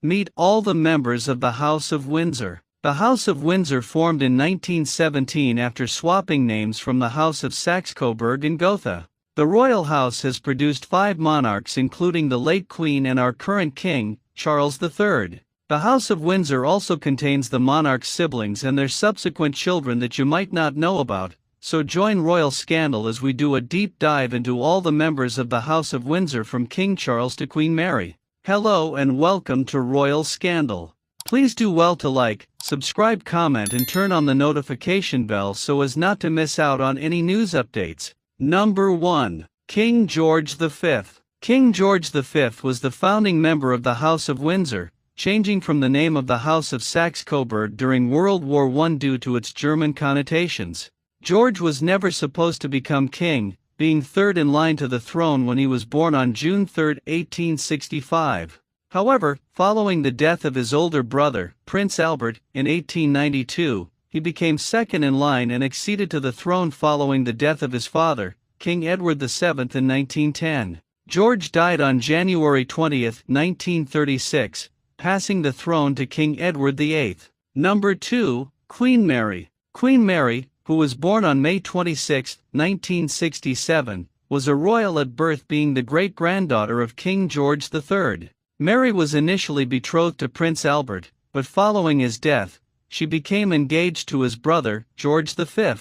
Meet all the members of the House of Windsor. The House of Windsor formed in 1917 after swapping names from the House of Saxe-Coburg and Gotha. The royal house has produced 5 monarchs including the late Queen and our current King, Charles III. The House of Windsor also contains the monarch's siblings and their subsequent children that you might not know about, so join Royal Scandal as we do a deep dive into all the members of the House of Windsor from King Charles to Queen Mary. Hello and welcome to Royal Scandal. Please do well to like, subscribe, comment and turn on the notification bell so as not to miss out on any news updates. Number 1. King George V. King George V was the founding member of the House of Windsor, changing from the name of the House of Saxe-Coburg during World War I due to its German connotations. George was never supposed to become king, being third in line to the throne when he was born on June 3, 1865. However, following the death of his older brother, Prince Albert, in 1892, he became second in line and acceded to the throne following the death of his father, King Edward VII in 1910. George died on January 20, 1936, passing the throne to King Edward VIII. Number 2. Queen Mary. Queen Mary, who was born on May 26, 1967, was a royal at birth, being the great-granddaughter of King George III. Mary was initially betrothed to Prince Albert, but following his death, she became engaged to his brother, George V.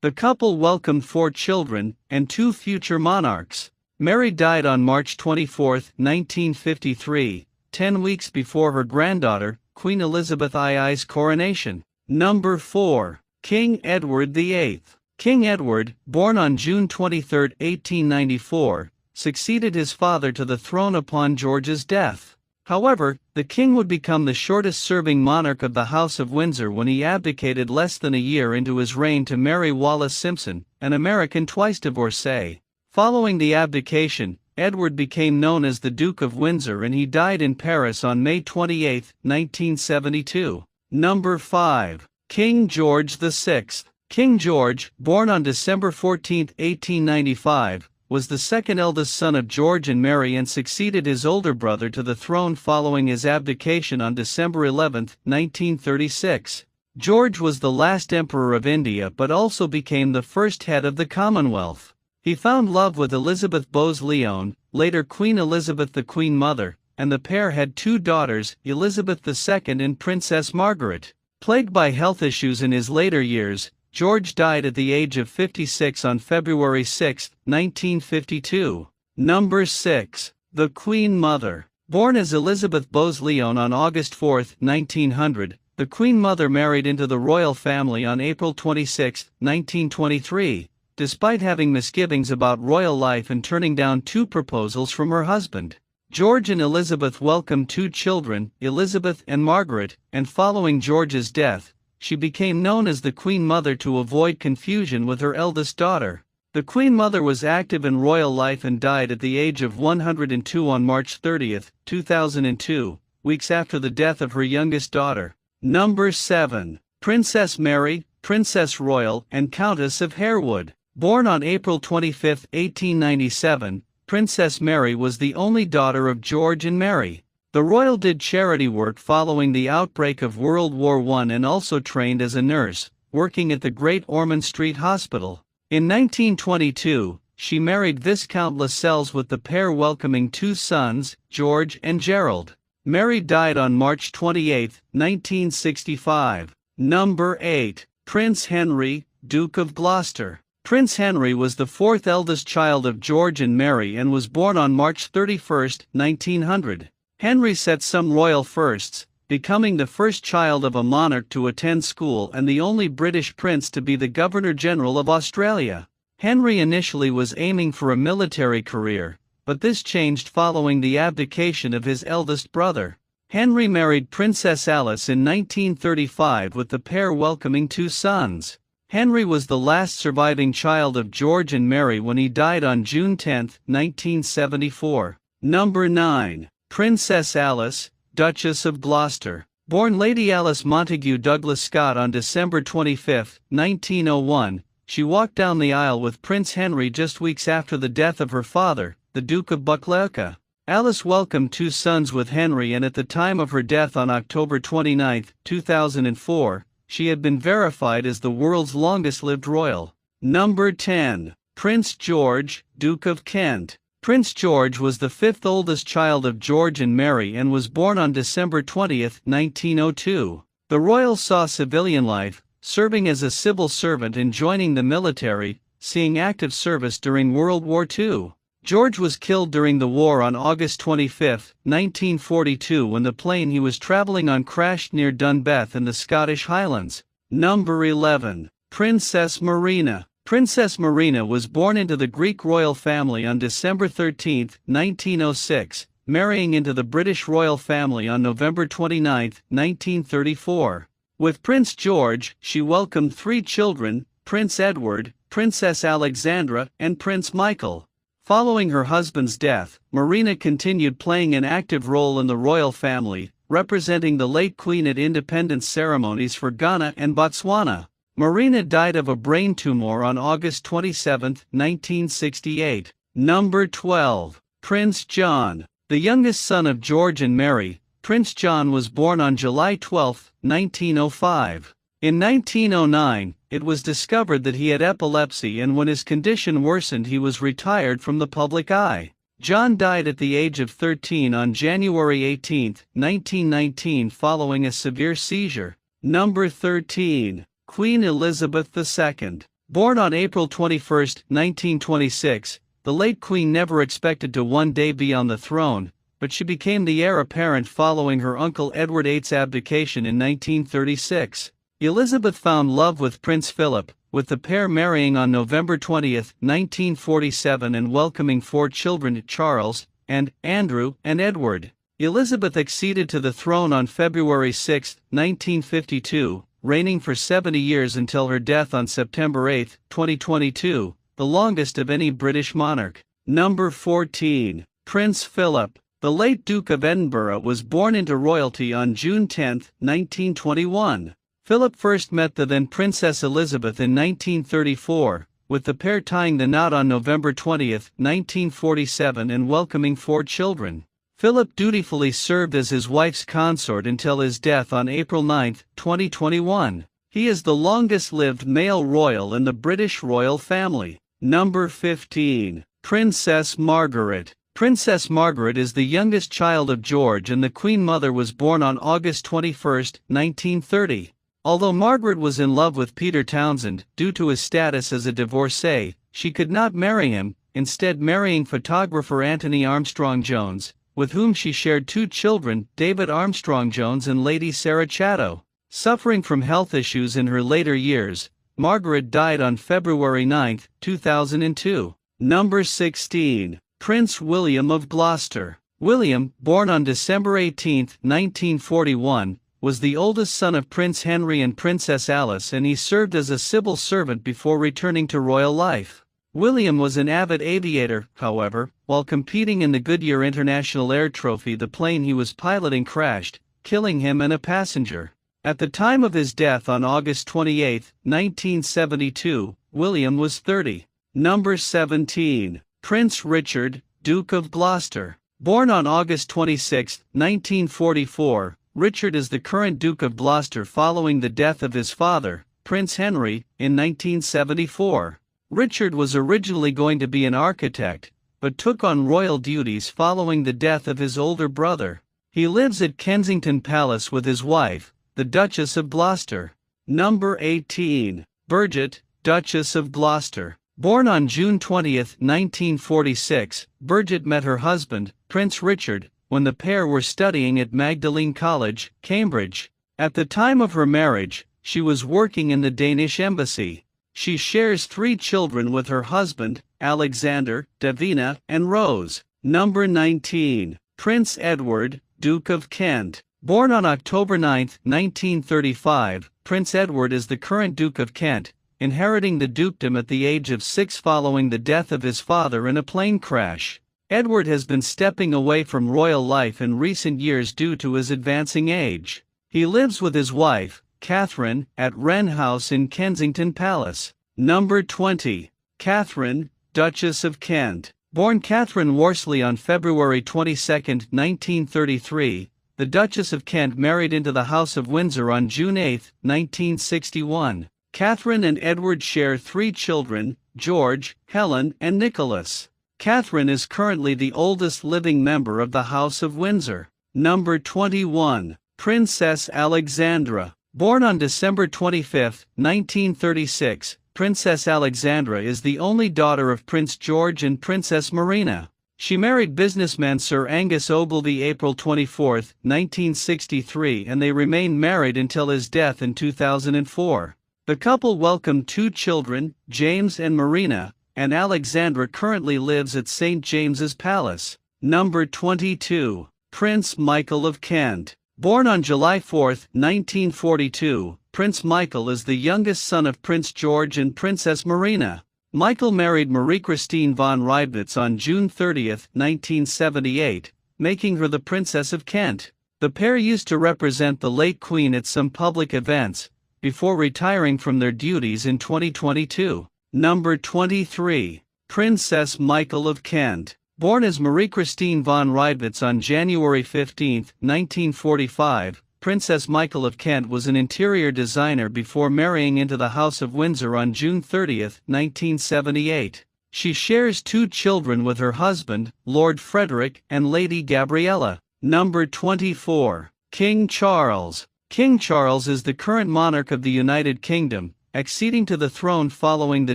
The couple welcomed 4 children and 2 future monarchs. Mary died on March 24, 1953, 10 weeks before her granddaughter, Queen Elizabeth II's coronation. Number 4. King Edward VIII. King Edward, born on June 23, 1894, succeeded his father to the throne upon George's death. However, the king would become the shortest-serving monarch of the House of Windsor when he abdicated less than a year into his reign to marry Wallis Simpson, an American twice-divorcee. Following the abdication, Edward became known as the Duke of Windsor and he died in Paris on May 28, 1972. Number 5. King George VI. King George, born on December 14, 1895, was the second eldest son of George and Mary and succeeded his older brother to the throne following his abdication on December 11, 1936. George was the last emperor of India but also became the first head of the Commonwealth. He found love with Elizabeth Bowes-Lyon, later Queen Elizabeth the Queen Mother, and the pair had 2 daughters, Elizabeth II and Princess Margaret. Plagued by health issues in his later years, George died at the age of 56 on February 6, 1952. Number 6. The Queen Mother. Born as Elizabeth Bowes-Lyon on August 4, 1900, the Queen Mother married into the royal family on April 26, 1923. Despite having misgivings about royal life and turning down 2 proposals from her husband. George and Elizabeth welcomed 2 children, Elizabeth and Margaret, and following George's death, she became known as the Queen Mother to avoid confusion with her eldest daughter. The Queen Mother was active in royal life and died at the age of 102 on March 30, 2002, weeks after the death of her youngest daughter. Number 7. Princess Mary, Princess Royal and Countess of Harewood. Born on April 25, 1897, Princess Mary was the only daughter of George and Mary. The royal did charity work following the outbreak of World War I and also trained as a nurse, working at the Great Ormond Street Hospital. In 1922, she married Viscount Lascelles with the pair welcoming 2 sons, George and Gerald. Mary died on March 28, 1965. Number 8. Prince Henry, Duke of Gloucester. Prince Henry was the 4th eldest child of George and Mary and was born on March 31, 1900. Henry set some royal firsts, becoming the first child of a monarch to attend school and the only British prince to be the Governor-General of Australia. Henry initially was aiming for a military career, but this changed following the abdication of his eldest brother. Henry married Princess Alice in 1935 with the pair welcoming 2 sons. Henry was the last surviving child of George and Mary when he died on June 10, 1974. Number 9. Princess Alice, Duchess of Gloucester. Born Lady Alice Montague Douglas Scott on December 25, 1901, she walked down the aisle with Prince Henry just weeks after the death of her father, the Duke of Gloucester. Alice welcomed two sons with Henry, and at the time of her death on October 29, 2004, she had been verified as the world's longest-lived royal. Number 10. Prince George, Duke of Kent. Prince George was the fifth oldest child of George and Mary and was born on December 20, 1902. The royal saw civilian life, serving as a civil servant and joining the military, seeing active service during World War II. George was killed during the war on August 25, 1942, when the plane he was traveling on crashed near Dunbeth in the Scottish Highlands. Number 11. Princess Marina. Princess Marina was born into the Greek royal family on December 13, 1906, marrying into the British royal family on November 29, 1934. With Prince George, she welcomed three children: Prince Edward, Princess Alexandra, and Prince Michael. Following her husband's death, Marina continued playing an active role in the royal family, representing the late Queen at independence ceremonies for Ghana and Botswana. Marina died of a brain tumor on August 27, 1968. Number 12. Prince John. The youngest son of George and Mary, Prince John was born on July 12, 1905. In 1909, it was discovered that he had epilepsy, and when his condition worsened he was retired from the public eye. John died at the age of 13 on January 18, 1919, following a severe seizure. Number 13. Queen Elizabeth II. Born on April 21, 1926, the late Queen never expected to one day be on the throne, but she became the heir apparent following her uncle Edward VIII's abdication in 1936. Elizabeth found love with Prince Philip, with the pair marrying on November 20, 1947, and welcoming four children: Charles, and Andrew, and Edward. Elizabeth acceded to the throne on February 6, 1952, reigning for 70 years until her death on September 8, 2022, the longest of any British monarch. Number 14. Prince Philip. The late Duke of Edinburgh was born into royalty on June 10, 1921. Philip first met the then Princess Elizabeth in 1934, with the pair tying the knot on November 20, 1947, and welcoming four children. Philip dutifully served as his wife's consort until his death on April 9, 2021. He is the longest-lived male royal in the British royal family. Number 15. Princess Margaret. Princess Margaret is the youngest child of George, and the Queen Mother was born on August 21, 1930. Although Margaret was in love with Peter Townsend, due to his status as a divorcee, she could not marry him, instead marrying photographer Anthony Armstrong-Jones, with whom she shared two children, David Armstrong-Jones and Lady Sarah Chatto. Suffering from health issues in her later years, Margaret died on February 9, 2002. Number 16. Prince William of Gloucester. William, born on December 18, 1941, was the oldest son of Prince Henry and Princess Alice, and he served as a civil servant before returning to royal life. William was an avid aviator, however. While competing in the Goodyear International Air Trophy, the plane he was piloting crashed, killing him and a passenger. At the time of his death on August 28, 1972, William was 30. Number 17. Prince Richard, Duke of Gloucester. Born on August 26, 1944, Richard is the current Duke of Gloucester following the death of his father, Prince Henry, in 1974. Richard was originally going to be an architect, but took on royal duties following the death of his older brother. He lives at Kensington Palace with his wife, the Duchess of Gloucester. Number 18. Bridget, Duchess of Gloucester. Born on June 20, 1946, Bridget met her husband, Prince Richard, when the pair were studying at Magdalene College, Cambridge. At the time of her marriage, she was working in the Danish embassy. She shares three children with her husband, Alexander, Davina, and Rose. Number 19. Prince Edward, Duke of Kent. Born on October 9, 1935, Prince Edward is the current Duke of Kent, inheriting the dukedom at the age of 6 following the death of his father in a plane crash. Edward has been stepping away from royal life in recent years due to his advancing age. He lives with his wife, Catherine, at Wren House in Kensington Palace. Number 20. Catherine, Duchess of Kent. Born Catherine Worsley on February 22, 1933, the Duchess of Kent married into the House of Windsor on June 8, 1961. Catherine and Edward share 3 children, George, Helen, and Nicholas. Catherine is currently the oldest living member of the House of Windsor. Number 21. Princess Alexandra. Born on December 25, 1936, Princess Alexandra is the only daughter of Prince George and Princess Marina. She married businessman Sir Angus Ogilvy April 24, 1963, and they remained married until his death in 2004. The couple welcomed 2 children, James and Marina, and Alexandra currently lives at St. James's Palace. Number 22. Prince Michael of Kent. Born on July 4, 1942, Prince Michael is the youngest son of Prince George and Princess Marina. Michael married Marie-Christine von Reibnitz on June 30, 1978, making her the Princess of Kent. The pair used to represent the late Queen at some public events, before retiring from their duties in 2022. Number 23. Princess Michael of Kent. Born as Marie-Christine von Reibnitz on January 15, 1945, Princess Michael of Kent was an interior designer before marrying into the House of Windsor on June 30, 1978. She shares 2 children with her husband, Lord Frederick, and Lady Gabriella. Number 24. King Charles. King Charles is the current monarch of the United Kingdom, acceding to the throne following the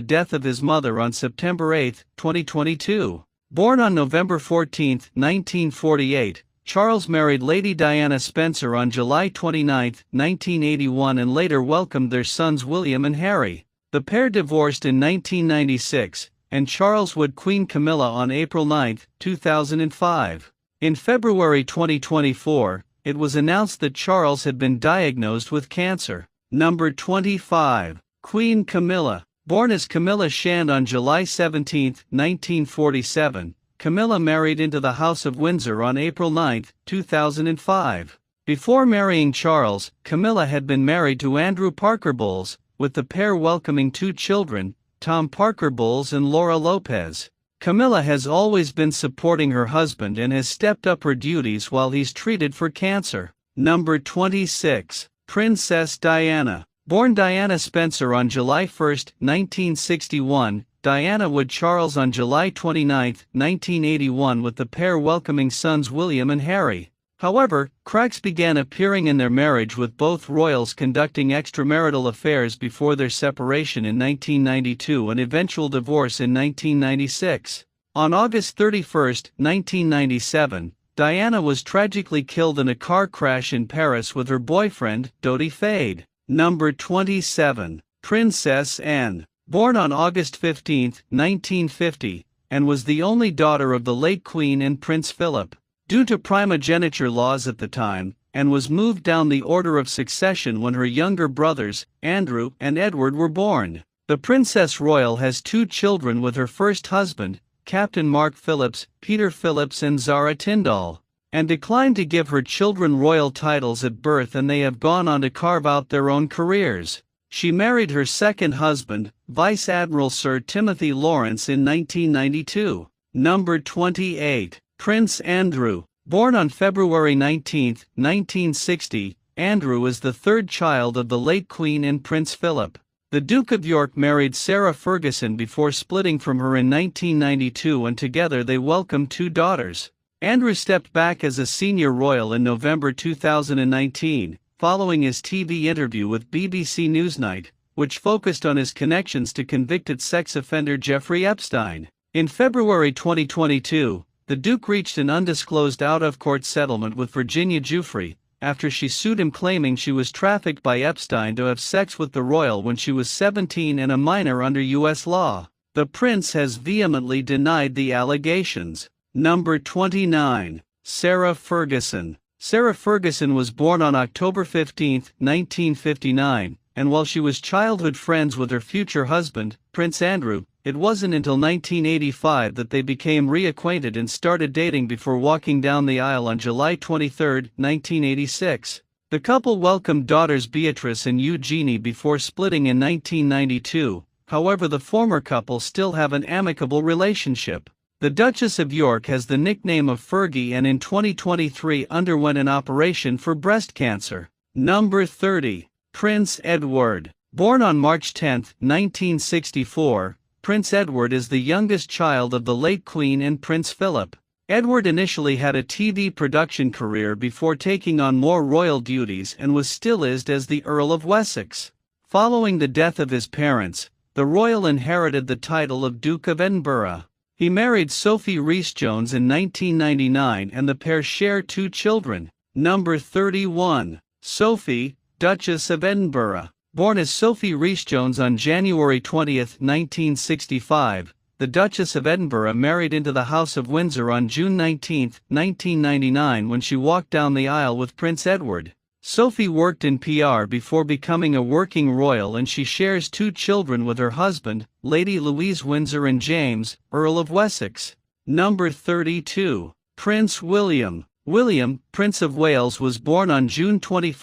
death of his mother on September 8, 2022. Born on November 14, 1948, Charles married Lady Diana Spencer on July 29, 1981, and later welcomed their sons William and Harry. The pair divorced in 1996, and Charles wed Queen Camila on April 9, 2005. In February 2024, it was announced that Charles had been diagnosed with cancer. Number 25. Queen Camila. Born as Camilla Shand on July 17, 1947, Camilla married into the House of Windsor on April 9, 2005. Before marrying Charles, Camilla had been married to Andrew Parker Bowles, with the pair welcoming 2 children, Tom Parker Bowles and Laura Lopez. Camilla has always been supporting her husband and has stepped up her duties while he's treated for cancer. Number 26. Princess Diana. Born Diana Spencer on July 1, 1961, Diana wed Charles on July 29, 1981, with the pair welcoming sons William and Harry. However, cracks began appearing in their marriage, with both royals conducting extramarital affairs before their separation in 1992 and eventual divorce in 1996. On August 31, 1997, Diana was tragically killed in a car crash in Paris with her boyfriend, Dodi Fayed. Number 27. Princess Anne. Born on August 15, 1950, and was the only daughter of the late Queen and Prince Philip. Due to primogeniture laws at the time, Anne was moved down the order of succession when her younger brothers, Andrew and Edward, were born. The Princess Royal has 2 children with her first husband, Captain Mark Phillips, Peter Phillips and Zara Tyndall, and declined to give her children royal titles at birth, and they have gone on to carve out their own careers. She married her second husband, Vice Admiral Sir Timothy Lawrence, in 1992. Number 28. Prince Andrew. Born on February 19, 1960, Andrew is the 3rd child of the late Queen and Prince Philip. The Duke of York married Sarah Ferguson before splitting from her in 1992, and together they welcomed 2 daughters. Andrew stepped back as a senior royal in November 2019, following his TV interview with BBC Newsnight, which focused on his connections to convicted sex offender Jeffrey Epstein. In February 2022, the Duke reached an undisclosed out-of-court settlement with Virginia Giuffre, after she sued him, claiming she was trafficked by Epstein to have sex with the royal when she was 17 and a minor under U.S. law. The prince has vehemently denied the allegations. Number 29. Sarah Ferguson. Sarah Ferguson was born on October 15, 1959, and while she was childhood friends with her future husband, Prince Andrew, it wasn't until 1985 that they became reacquainted and started dating before walking down the aisle on July 23, 1986. The couple welcomed daughters Beatrice and Eugenie before splitting in 1992, however the former couple still have an amicable relationship. The Duchess of York has the nickname of Fergie and in 2023 underwent an operation for breast cancer. Number 30. Prince Edward. Born on March 10, 1964, Prince Edward is the youngest child of the late Queen and Prince Philip. Edward initially had a TV production career before taking on more royal duties and was still as the Earl of Wessex. Following the death of his parents, the royal inherited the title of Duke of Edinburgh. He married Sophie Rhys-Jones in 1999 and the pair share 2 children. Number 31. Sophie, Duchess of Edinburgh. Born as Sophie Rhys-Jones on January 20, 1965, the Duchess of Edinburgh married into the House of Windsor on June 19, 1999 when she walked down the aisle with Prince Edward. Sophie worked in PR before becoming a working royal and she shares 2 children with her husband, Lady Louise Windsor and James, Earl of Wessex. Number 32. Prince William. William, Prince of Wales was born on June 21,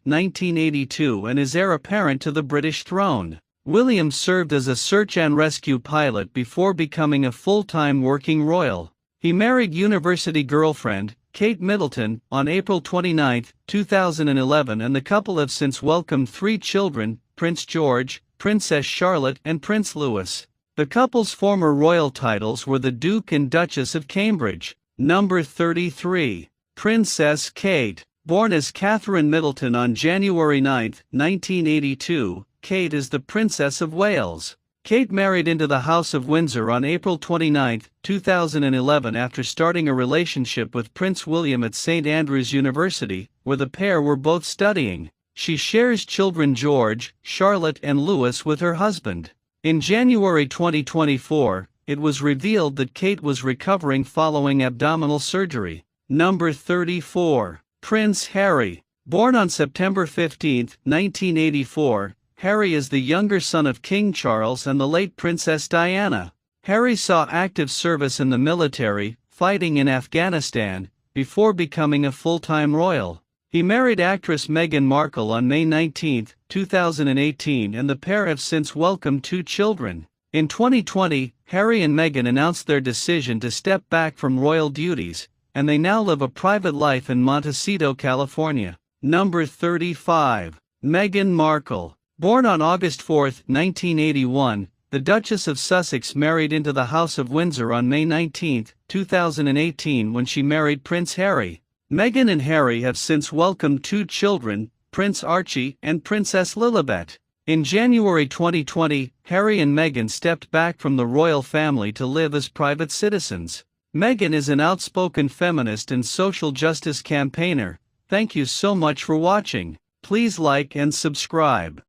1982 and is heir apparent to the British throne. William served as a search and rescue pilot before becoming a full-time working royal. He married university girlfriend, Kate Middleton, on April 29, 2011 and the couple have since welcomed 3 children, Prince George, Princess Charlotte and Prince Louis. The couple's former royal titles were the Duke and Duchess of Cambridge. Number 33. Princess Kate. Born as Catherine Middleton on January 9, 1982, Kate is the Princess of Wales. Kate married into the House of Windsor on April 29, 2011 after starting a relationship with Prince William at St Andrews University, where the pair were both studying. She shares children George, Charlotte and Louis with her husband. In January 2024, it was revealed that Kate was recovering following abdominal surgery. Number 34. Prince Harry. Born on September 15, 1984, Harry is the younger son of King Charles and the late Princess Diana. Harry saw active service in the military, fighting in Afghanistan, before becoming a full-time royal. He married actress Meghan Markle on May 19, 2018 and the pair have since welcomed 2 children. In 2020, Harry and Meghan announced their decision to step back from royal duties, and they now live a private life in Montecito, California. Number 35. Meghan Markle. Born on August 4, 1981, the Duchess of Sussex married into the House of Windsor on May 19, 2018 when she married Prince Harry. Meghan and Harry have since welcomed 2 children, Prince Archie and Princess Lilibet. In January 2020, Harry and Meghan stepped back from the royal family to live as private citizens. Meghan is an outspoken feminist and social justice campaigner. Thank you so much for watching. Please like and subscribe.